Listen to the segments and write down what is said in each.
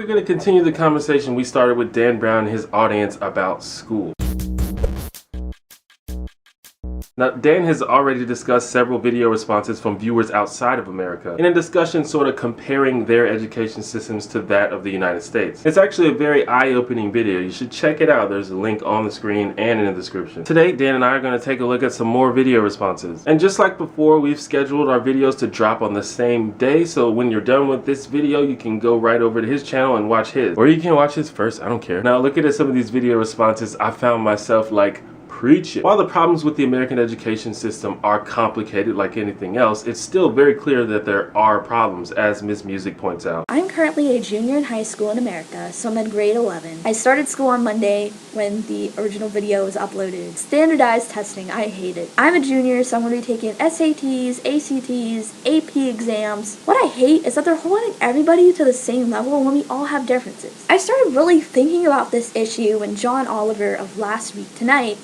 we're going to continue the conversation we started with Dan Brown and his audience about school. Now, Dan has already discussed several video responses from viewers outside of America in a discussion sort of comparing their education systems to that of the United States. It's actually a very eye-opening video. You should check it out. There's a link on the screen and in the description. Today, Dan and I are going to take a look at some more video responses. And just like before, we've scheduled our videos to drop on the same day, so when you're done with this video, you can go right over to his channel and watch his. Or you can watch his first, I don't care. Now, looking at some of these video responses, I found myself like, preach it. While the problems with the American education system are complicated like anything else, it's still very clear that there are problems, as Ms. Music points out. I'm currently a junior in high school in America, so I'm in grade 11. I started school on Monday when the original video was uploaded. Standardized testing, I hate it. I'm a junior, so I'm going to be taking SATs, ACTs, AP exams. What I hate is that they're holding everybody to the same level when we all have differences. I started really thinking about this issue when John Oliver of Last Week Tonight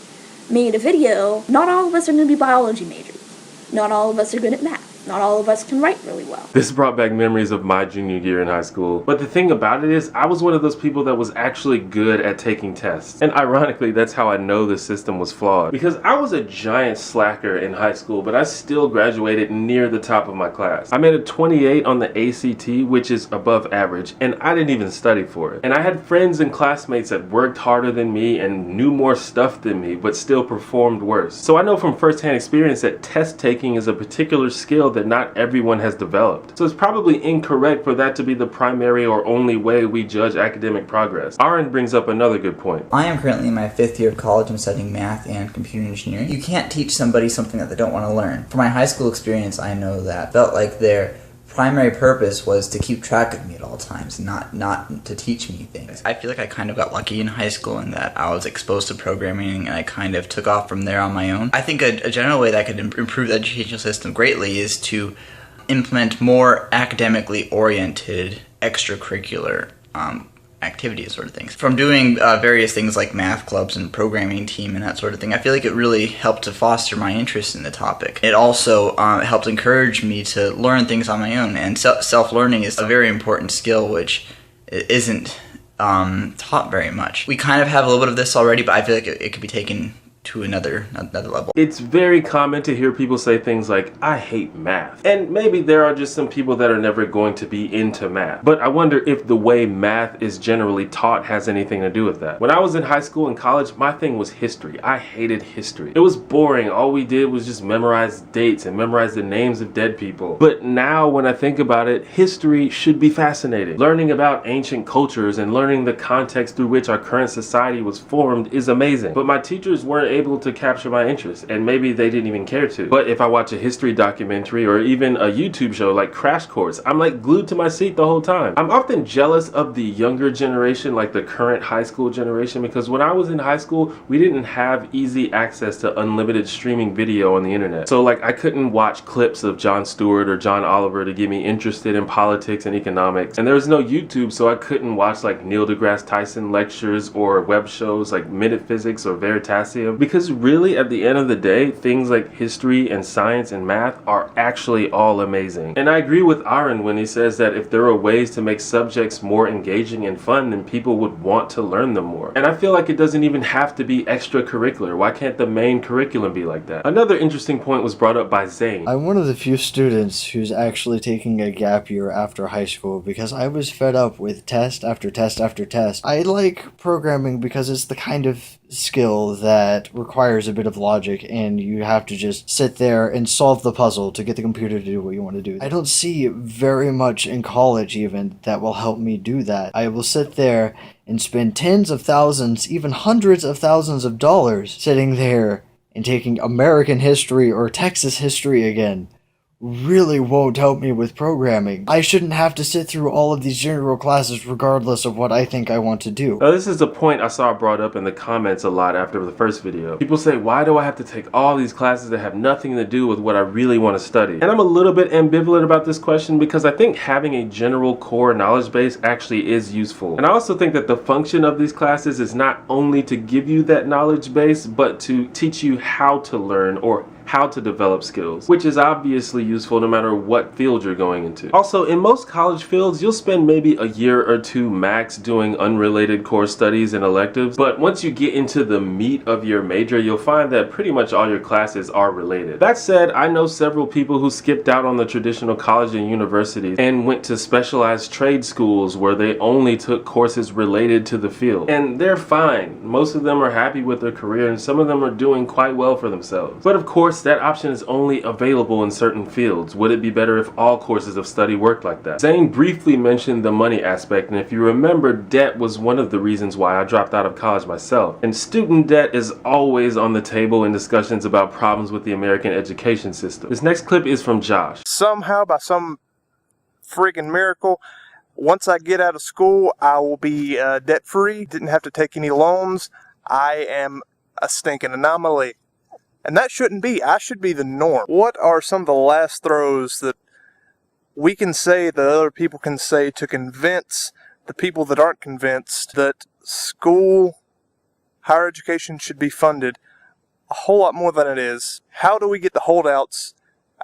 made a video. Not all of us are going to be biology majors. Not all of us are good at math. Not all of us can write really well. This brought back memories of my junior year in high school. But the thing about it is, I was one of those people that was actually good at taking tests. And ironically, that's how I know the system was flawed. Because I was a giant slacker in high school, but I still graduated near the top of my class. I made a 28 on the ACT, which is above average, and I didn't even study for it. And I had friends and classmates that worked harder than me and knew more stuff than me, but still performed worse. So I know from firsthand experience that test taking is a particular skill that not everyone has developed. So it's probably incorrect for that to be the primary or only way we judge academic progress. Aaron brings up another good point. I am currently in my 5th year of college. I'm studying math and computer engineering. You can't teach somebody something that they don't want to learn. From my high school experience, I know that felt like their primary purpose was to keep track of me at all times, not to teach me things. I feel like I kind of got lucky in high school in that I was exposed to programming and I kind of took off from there on my own. I think a general way that could improve the educational system greatly is to implement more academically oriented extracurricular activities, sort of things. From doing various things like math clubs and programming team and that sort of thing, I feel like it really helped to foster my interest in the topic. It also helped encourage me to learn things on my own, and self-learning is a very important skill which isn't taught very much. We kind of have a little bit of this already, but I feel like it could be taken to another level. It's very common to hear people say things like, I hate math. And maybe there are just some people that are never going to be into math. But I wonder if the way math is generally taught has anything to do with that. When I was in high school and college, my thing was history. I hated history. It was boring. All we did was just memorize dates and memorize the names of dead people. But now when I think about it, history should be fascinating. Learning about ancient cultures and learning the context through which our current society was formed is amazing. But my teachers weren't able to capture my interest, and maybe they didn't even care to. But if I watch a history documentary or even a YouTube show like Crash Course, I'm like glued to my seat the whole time. I'm often jealous of the younger generation, like the current high school generation, because when I was in high school, we didn't have easy access to unlimited streaming video on the internet. So like I couldn't watch clips of Jon Stewart or John Oliver to get me interested in politics and economics. And there was no YouTube, so I couldn't watch like Neil deGrasse Tyson lectures or web shows like Minute Physics or Veritasium. Because really, at the end of the day, things like history and science and math are actually all amazing. And I agree with Aaron when he says that if there are ways to make subjects more engaging and fun, then people would want to learn them more. And I feel like it doesn't even have to be extracurricular. Why can't the main curriculum be like that? Another interesting point was brought up by Zane. I'm one of the few students who's actually taking a gap year after high school because I was fed up with test after test after test. I like programming because it's the kind of skill that requires a bit of logic and you have to just sit there and solve the puzzle to get the computer to do what you want to do. I don't see very much in college even that will help me do that. I will sit there and spend tens of thousands, even hundreds of thousands of dollars sitting there and taking American history or Texas history again. Really won't help me with programming. I shouldn't have to sit through all of these general classes regardless of what I think I want to do. Now, this is a point I saw brought up in the comments a lot after the first video. People say, why do I have to take all these classes that have nothing to do with what I really want to study? And I'm a little bit ambivalent about this question because I think having a general core knowledge base actually is useful. And I also think that the function of these classes is not only to give you that knowledge base, but to teach you how to learn or how to develop skills, which is obviously useful no matter what field you're going into. Also, in most college fields, you'll spend maybe a year or two max doing unrelated core studies and electives, but once you get into the meat of your major, you'll find that pretty much all your classes are related. That said, I know several people who skipped out on the traditional college and universities and went to specialized trade schools where they only took courses related to the field. And they're fine. Most of them are happy with their career and some of them are doing quite well for themselves. But of course, that option is only available in certain fields. Would it be better if all courses of study worked like that? Zane briefly mentioned the money aspect, and if you remember, debt was one of the reasons why I dropped out of college myself. And student debt is always on the table in discussions about problems with the American education system. This next clip is from Josh. Somehow, by some friggin' miracle, once I get out of school, I will be debt-free, didn't have to take any loans. I am a stinking anomaly. And that shouldn't be. I should be the norm. What are some of the last throws that we can say, that other people can say, to convince the people that aren't convinced that school, higher education should be funded a whole lot more than it is? How do we get the holdouts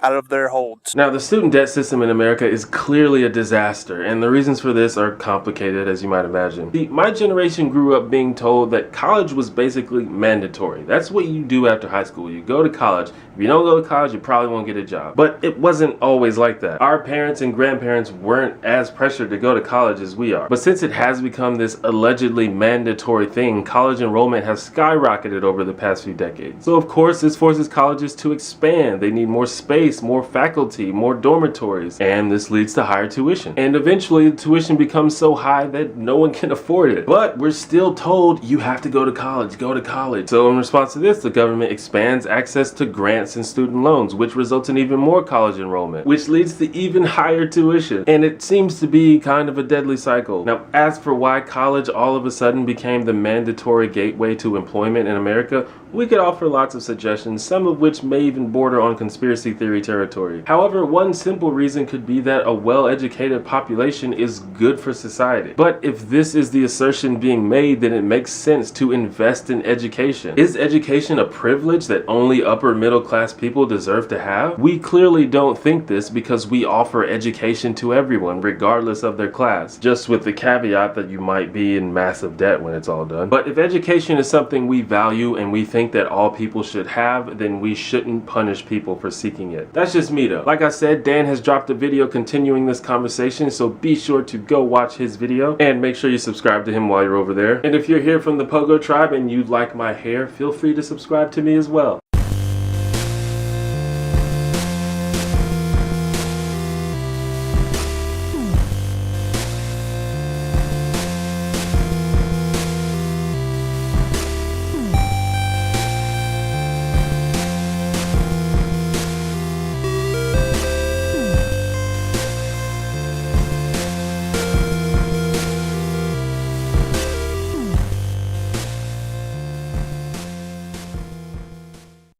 out of their holds? Now, the student debt system in America is clearly a disaster, and the reasons for this are complicated, as you might imagine. See, my generation grew up being told that college was basically mandatory. That's what you do after high school. You go to college. If you don't go to college, you probably won't get a job. But it wasn't always like that. Our parents and grandparents weren't as pressured to go to college as we are. But since it has become this allegedly mandatory thing, college enrollment has skyrocketed over the past few decades. So of course, this forces colleges to expand. They need more space, more faculty, more dormitories, and this leads to higher tuition. And eventually, the tuition becomes so high that no one can afford it. But we're still told you have to go to college, go to college. So in response to this, the government expands access to grants and student loans, which results in even more college enrollment, which leads to even higher tuition. And it seems to be kind of a deadly cycle. Now, as for why college all of a sudden became the mandatory gateway to employment in America, we could offer lots of suggestions, some of which may even border on conspiracy theory territory. However, one simple reason could be that a well-educated population is good for society. But if this is the assertion being made, then it makes sense to invest in education. Is education a privilege that only upper middle class people deserve to have? We clearly don't think this because we offer education to everyone, regardless of their class, just with the caveat that you might be in massive debt when it's all done. But if education is something we value and we think that all people should have, then we shouldn't punish people for seeking it. That's just me though. Like I said, Dan has dropped a video continuing this conversation, so be sure to go watch his video and make sure you subscribe to him while you're over there. And if you're here from the Pogo tribe and you like my hair, feel free to subscribe to me as well.